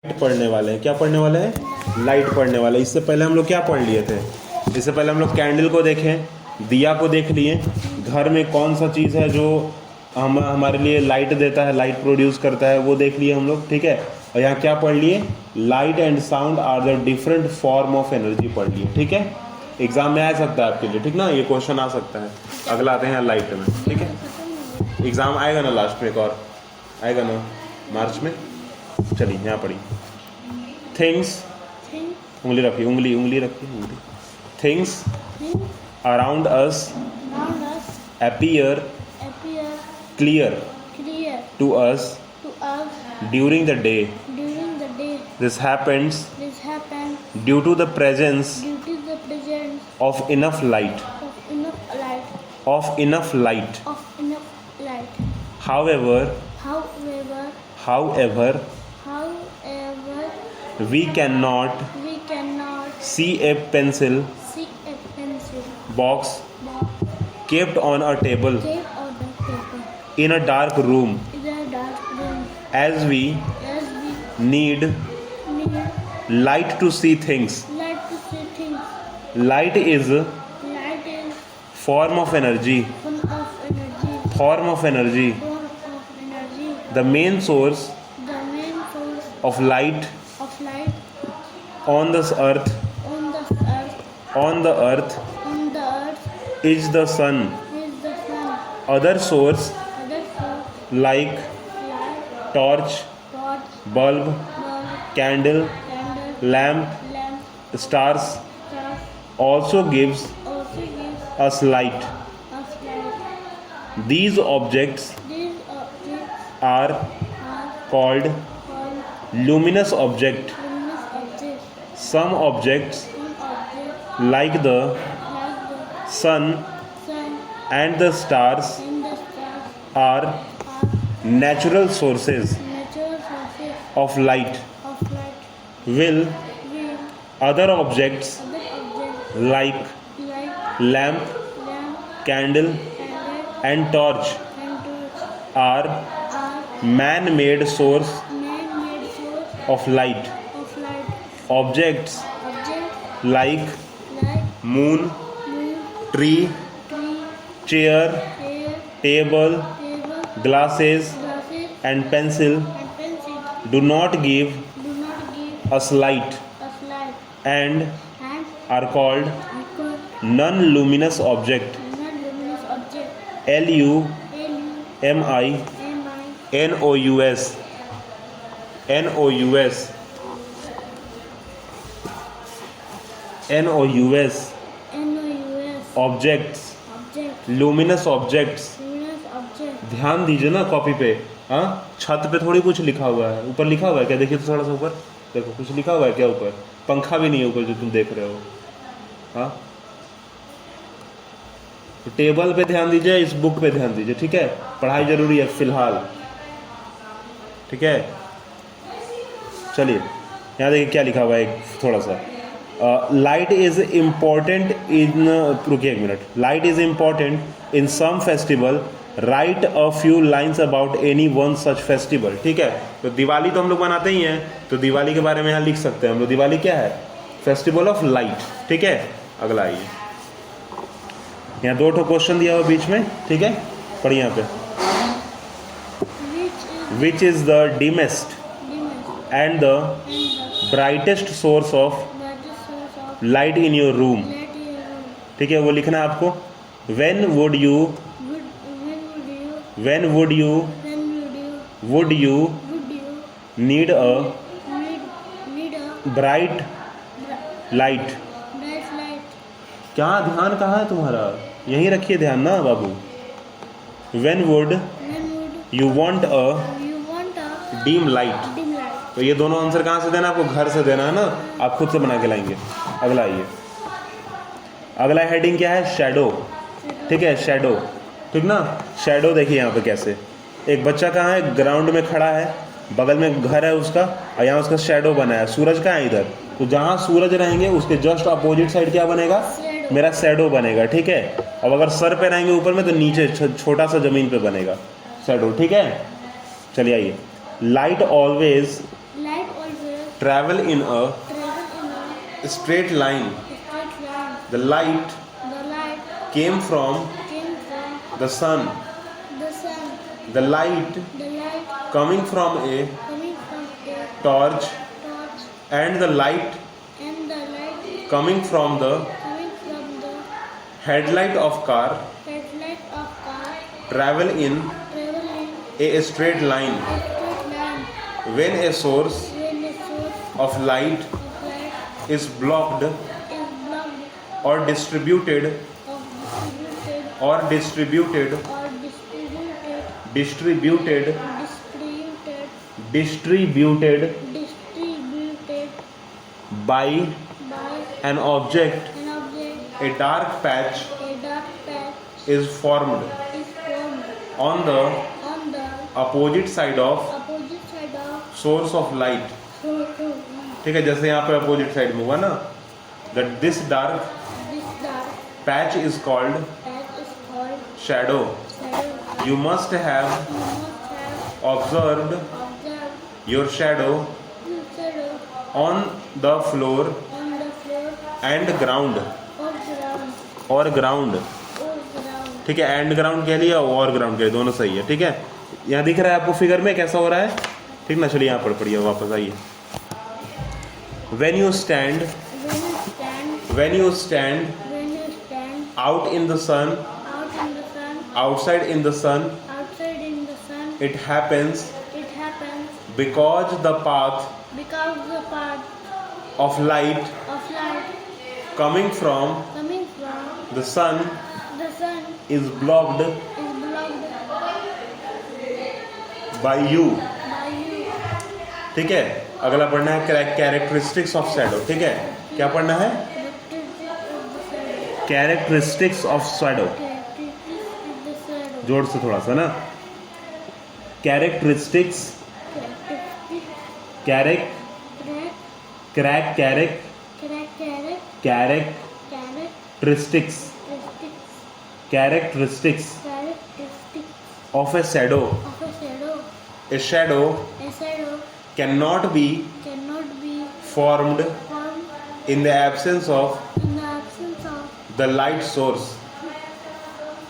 पढ़ने वाले हैं। क्या पढ़ने वाले हैं? लाइट पढ़ने वाले। इससे पहले हम लोग क्या पढ़ लिए थे? इससे पहले हम लोग कैंडल को देखें, दिया को देख लिए, घर में कौन सा चीज़ है जो हमारे लिए लाइट देता है, लाइट प्रोड्यूस करता है, वो देख लिए हम लोग। ठीक है। और यहाँ क्या पढ़ लिए? Light and sound are the different form of energy पढ़ लिए। ठीक है। एग्जाम में आ सकता है आपके लिए, ठीक ना, ये क्वेश्चन आ सकता है। अगला आते हैं लाइट में। ठीक है। एग्जाम आएगा ना लास्ट में, एक और आएगा ना मार्च में। चलिए यहाँ पढ़िए। थिंग्स, उंगली रखिए, उंगली रखिए, उंगली। Things around us appear clear to us during the day. This happens due to the presence of enough light. However, we cannot see a pencil box kept on a table in a dark room, as we need light to see things. Light is form of energy. The main source of light on the earth is the sun. Other source like torch, bulb, candle, lamp, stars also gives us light. These objects are called luminous objects. Some objects like the sun and the stars are natural sources of light. Will other objects like lamp, candle and torch are man-made source of light. Objects like moon, tree, chair, table, glasses and pencil do not give us light and are called non-luminous object. NOUS objects, luminous objects. ध्यान दीजिए ना copy पे। हाँ, छत पे थोड़ी कुछ लिखा हुआ है, ऊपर लिखा हुआ है क्या? देखिए तो थोड़ा सा ऊपर देखो, कुछ लिखा हुआ है क्या ऊपर? पंखा भी नहीं है ऊपर जो तुम देख रहे हो। हाँ, तो टेबल पे ध्यान दीजिए, इस बुक पे ध्यान दीजिए। ठीक है, पढ़ाई जरूरी है फिलहाल। ठीक है, चलिए यहाँ देखिए क्या लिखा हुआ है, एक थोड़ा सा। लाइट इज इम्पॉर्टेंट इन, रुकिए एक minute. Light is important in some festival, write a few lines about any one such festival. ठीक है, तो दिवाली तो हम लोग मनाते ही हैं, तो दिवाली के बारे में यहाँ लिख सकते हैं हम लोग। दिवाली क्या है? Festival of light. ठीक है, अगला आइए। यहाँ दो क्वेश्चन दिया हुआ बीच में। ठीक है, पढ़िए यहाँ पे। Which is the dimmest and the brightest source of light in your room? ठीक है, वो लिखना है आपको। when would you need a bright light? क्या ध्यान कहाँ है तुम्हारा? यहीं रखिए ध्यान ना बाबू। when would you want a dim light? तो ये दोनों आंसर कहाँ से देना? आपको घर से देना है ना, आप खुद से बना के लाएंगे। अगला आइए। अगला हेडिंग क्या है? शैडो। ठीक है, शैडो। ठीक ना, शैडो देखिए यहाँ पे कैसे। एक बच्चा कहाँ है? ग्राउंड में खड़ा है, बगल में घर है उसका, और यहाँ उसका शैडो बना है। सूरज कहाँ है? इधर। तो जहाँ सूरज रहेंगे उसके जस्ट अपोजिट साइड क्या बनेगा? मेरा शैडो बनेगा। ठीक है, अब अगर सर पे रहेंगे ऊपर में तो नीचे छोटा सा जमीन पे बनेगा शैडो। ठीक है, चलिए आइए। Light always travel in a travel in a straight line. straight line. The light The light came from came from the sun. the sun. The light The light coming from a coming from a torch torch, and the light and the light coming from the coming from the headlight of car headlight of car travel in traveling a straight line. a straight line. When a source When the source of light of light is blocked is blocked or distributed or distributed or distributed or distributed distributed distributed distributed by by an object, an object. a dark patch A dark patch is formed is formed on the on the opposite side of opposite side of source of light. source. ठीक है, जैसे यहाँ पे opposite side में हुआ ना, that this dark This dark patch is called patch is called shadow. shadow. You must have You must have observed observed your shadow the shadow on the floor on the floor and ground or और ground ground. or ground. ठीक है, and ground कह लिया और ground कह लिया, दोनों सही है. ठीक है, यहाँ दिख रहा है आपको फिगर में कैसा हो रहा है. ठीक ना, चलिए यहाँ पर पढ़िए, वापस आइए. When you stand When you stand when you stand when you stand out in the sun, out in the sun, outside in the sun, outside in the sun, it happens it happens because the path because the path of light of light coming from coming from the sun the sun is blocked is blocked by you. by you. ठीक है, अगला पढ़ना है characteristics of shadow. ठीक है, क्या पढ़ना है? Characteristics of characteristics of the shadow. Shadow. Characteristics of the shadow. जोर से थोड़ा सा ना. Characteristics Characteristics. कैरेक Crack. क्रैक कैरेक Crack. Carrot. Characteristics Characteristics. Characteristics Characteristics of a shadow. of a shadow. A shadow A shadow cannot be cannot be formed formed in the absence of in the absence of the light source.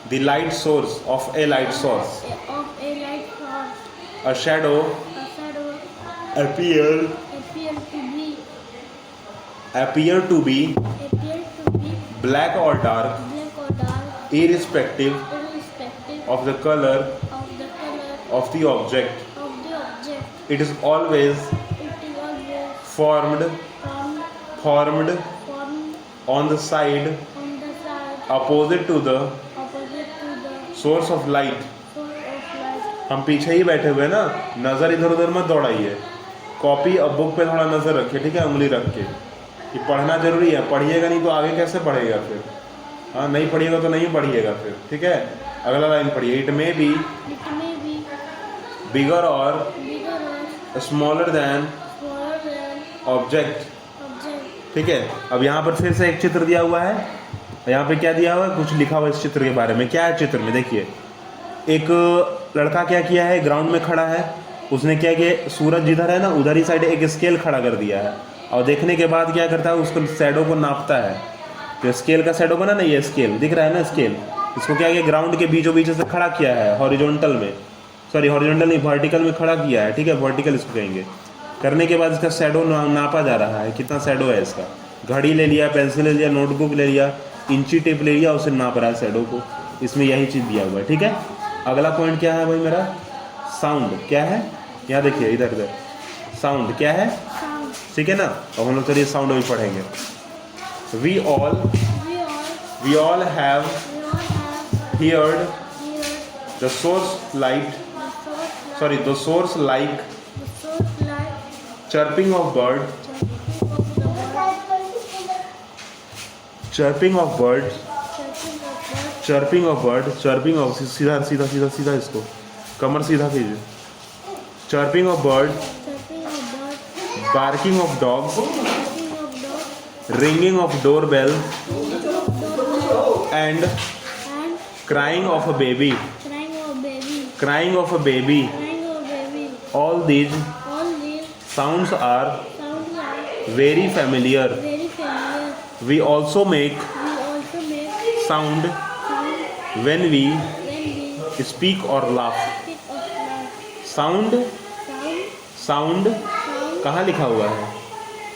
The light source of a light source. a light source. A shadow A shadow appear appear to be black or dark black or dark, irrespective irrespective of the color of the color of the object. of the object. It is always It is always formed formed on the side on the side opposite to the opposite to the source of light. source of light. हम पीछे ही बैठे हुए ना, नज़र इधर उधर मत दौड़ाइए. Copy और बुक पे थोड़ा नज़र रखिए. ठीक है, उंगली रख के. कि पढ़ना जरूरी है, पढ़िएगा नहीं तो आगे कैसे पढ़ेगा फिर. हाँ, नहीं पढ़िएगा तो नहीं पढ़िएगा फिर. ठीक है, अगला लाइन पढ़िए. It may be It may be बिगर और bigger or smaller than smaller than object. object. ठीक है, अब यहाँ पर फिर से एक चित्र दिया हुआ है. यहाँ पे क्या दिया हुआ है, कुछ लिखा हुआ है इस चित्र के बारे में. क्या है चित्र में, देखिए. एक लड़का क्या किया है, ग्राउंड में खड़ा है. उसने क्या किया, सूरज जिधर है ना उधर ही साइड एक स्केल खड़ा कर दिया है. और देखने के बाद क्या करता है, उसको शैडो को नापता है. जो स्केल का शैडो बना ना, ये स्केल दिख रहा है ना, स्केल. इसको क्या किया, ग्राउंड के बीचों बीच से खड़ा किया है, हॉरिजॉन्टल में. सॉरी, हॉरिजॉन्टल नहीं, वर्टिकल में खड़ा किया है. ठीक है, वर्टिकल इसको कहेंगे. करने के बाद इसका शैडो नापा जा रहा है, कितना शैडो है इसका. घड़ी ले लिया, पेंसिल ले लिया, नोटबुक ले लिया, इंची टेप ले लिया, उसे नाप रहा है शैडो को. इसमें यही चीज़ दिया हुआ है. ठीक है, अगला पॉइंट क्या है भाई मेरा, साउंड. क्या है, यहाँ देखिए, इधर इधर साउंड क्या है. Sound. ठीक है ना, अब हम लोग चलिए साउंड भी पढ़ेंगे. We all We all have have heard here the source light, the source sorry the source like the source light chirping of bird, chirping of the bird, chirping of bird, chirping of सीधा सीधा सीधा सीधा इसको कमर सीधा कीजिए. Chirping of bird, chirping of bird, barking of dogs, barking of dog, ringing of door bell doorbell, and and crying of a baby. crying of baby, Crying of a baby. crying of baby. All these All these sounds are sounds very familiar. very familiar. We also make We also make sound sound when we when we speak or laugh. speak or laugh. Sound, Sound, sound कहाँ लिखा हुआ है?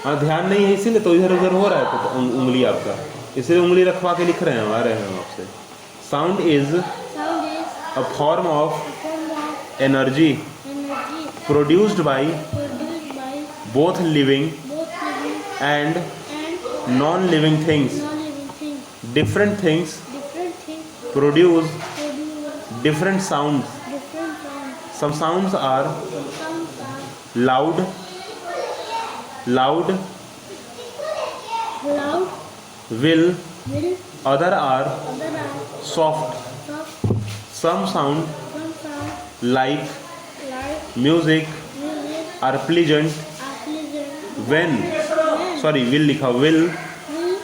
हाँ, ध्यान नहीं है इसीलिए तो इधर उधर हो रहा है तो उंगली आपका, इसलिए उंगली रखवा के लिख रहे हैं, आ रहे हैं हम आपसे. Sound is sound is a form of a form of energy energy produced by produced by both living both living and and non living things. non-living things. Different things Different things produce produce different sounds. different sounds. Some sounds are Sounds are loud, loud, will, will, other are other are soft. soft. Some sound Some sound like like music music are pleasant are pleasant. when, When sorry, will लिखा will, will,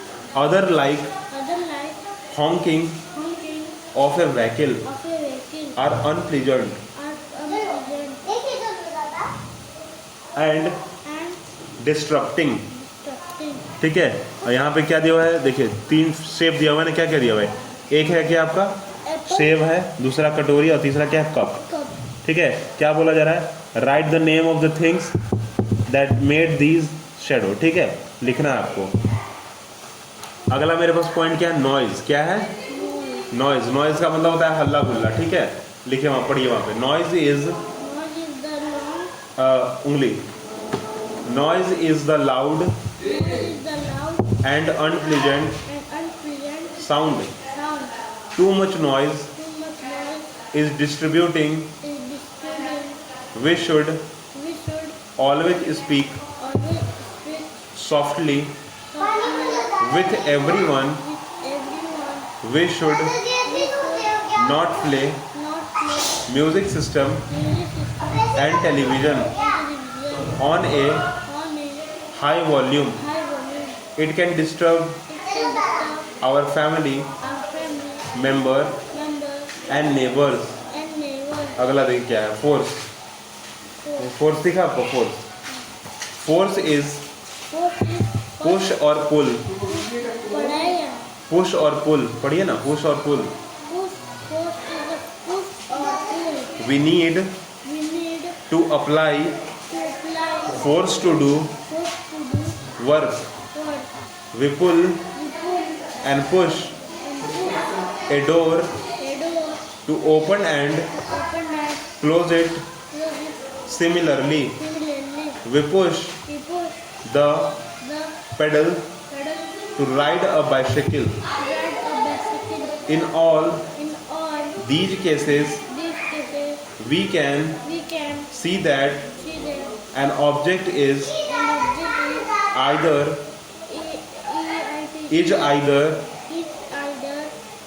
other like other like honking honking of a vehicle of a vehicle are unpleasant are unpleasant and and disrupting. distracting. ठीक है, और यहाँ पे क्या दिया हुआ है? देखिए 3 शेप दिया हुआ है ना. क्या क्या दिया हुआ है? एक है क्या आपका Apple, सेब है, दूसरा कटोरी और तीसरा क्या है? कप. cup. ठीक है, क्या बोला जा रहा है? Right the name of the things that made these shadow. ठीक है, लिखना है आपको. अगला मेरे पास पॉइंट क्या है? नॉइज. क्या है? नॉइज. नॉइज का मतलब होता है हल्ला गुल्ला. ठीक है, लिखिए वहाँ, पढ़िए वहाँ पे. Noise is Noise is the long, उंगली. Noise is the loud noise is the loud and unpleasant and unpleasant sound. sound. Too much noise Too much noise is distributing. is disturbing. We should We should always speak always speak softly softly with everyone. with everyone. We should We should not play not play music system music system and television and television on a on a high volume. high volume. It can disturb It can disturb our family our family member members and neighbors. and neighbors. अगला देखिए क्या है? Force. Force दिखा आपको? Force. Force is Fourth is push और पुल. पढ़ाया. Push और पुल पढ़िए ना. पुश और पुल. Push. Fourth is a push or pull. We need We need to apply to apply force to do force to do work. work. We pull We pull and push and push a door a door, to open and open and close it. close it. Similarly, Similarly, we push we push the the pedal pedal to ride a bicycle. to ride a bicycle. In all In all these cases, these cases, we can we can see that see that an object is an object either is either either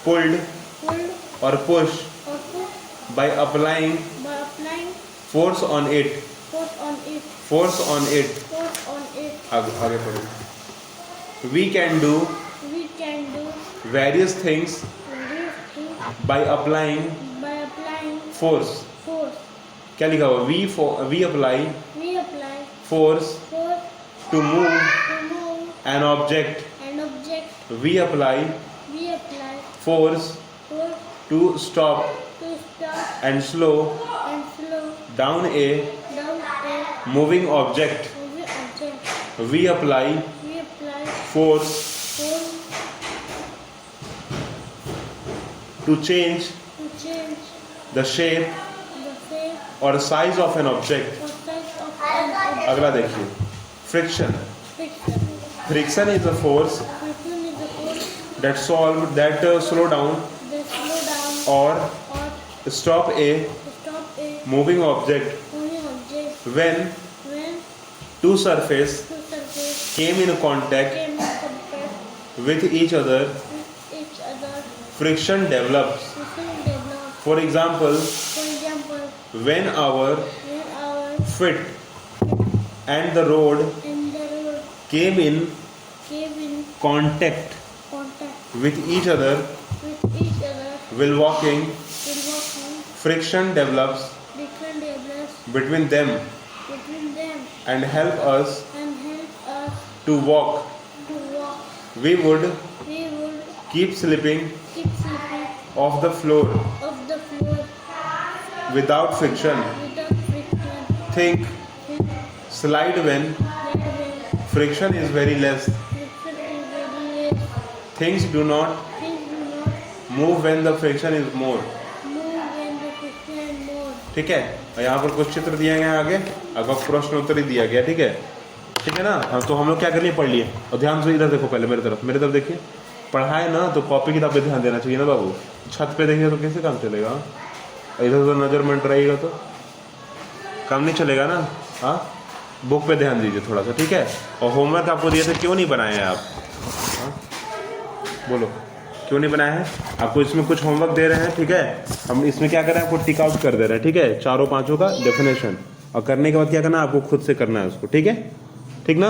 pulled pulled or pushed or pushed by applying by applying force on it. force on it. Force on it. Force on it. आगे पढ़ो. We can do We can do various things this thing by applying by applying force. force. क्या लिखा हुआ? We apply We apply force force to move to move an object. an object. We apply We apply force force to stop to stop and slow and slow down a down a moving object. moving object. We apply We apply force force to change to change the shape the shape or size of an object. or size of an object. अगला देखिए. Friction. Friction. Friction is a force Friction is a force that slow down that slow down or or stop a stop a moving object moving object when when two surfaces two surfaces came in contact came in contact with each other. with each other. Friction develops. Friction develops. For example, For example, when our when our feet and the road in the road came in came in contact contact with each other with each other while walking, while walking, friction develops friction develops between them between them and help us and help us to walk, to walk. We would We would keep sleeping keep sleeping off the floor off the floor without friction, without friction. Think Think slide when that when friction is very less, friction is very less, things do not things do not move when the friction is more. move when the friction is more. ठीक है, और यहाँ पर कुछ चित्र दिए गए हैं आगे, अब प्रश्न उत्तर ही दिया गया। ठीक है ना। हाँ, तो हम लोग क्या करिए, पढ़ लिए। और ध्यान से इधर देखो, पहले मेरी तरफ देखिए। पढ़ाए ना तो कॉपी किताब पे ध्यान देना चाहिए ना बाबू। छत पे देखिए तो कैसे काम चलेगा, इधर तो नज़र मंड रहेगा तो काम नहीं चलेगा ना। हाँ, बुक पे ध्यान दीजिए थोड़ा सा, ठीक है। और होमवर्क आपको दिए थे, क्यों नहीं बनाए हैं आप? हाँ बोलो, क्यों नहीं बनाए हैं? आपको इसमें कुछ होमवर्क दे रहे हैं, ठीक है। हम इसमें क्या कर रहे हैं, आपको टिक आउट कर दे रहे हैं, ठीक है, चारों पांचों का डेफिनेशन। और करने के बाद क्या करना है, आपको खुद से करना है उसको, ठीक है, ठीक ना।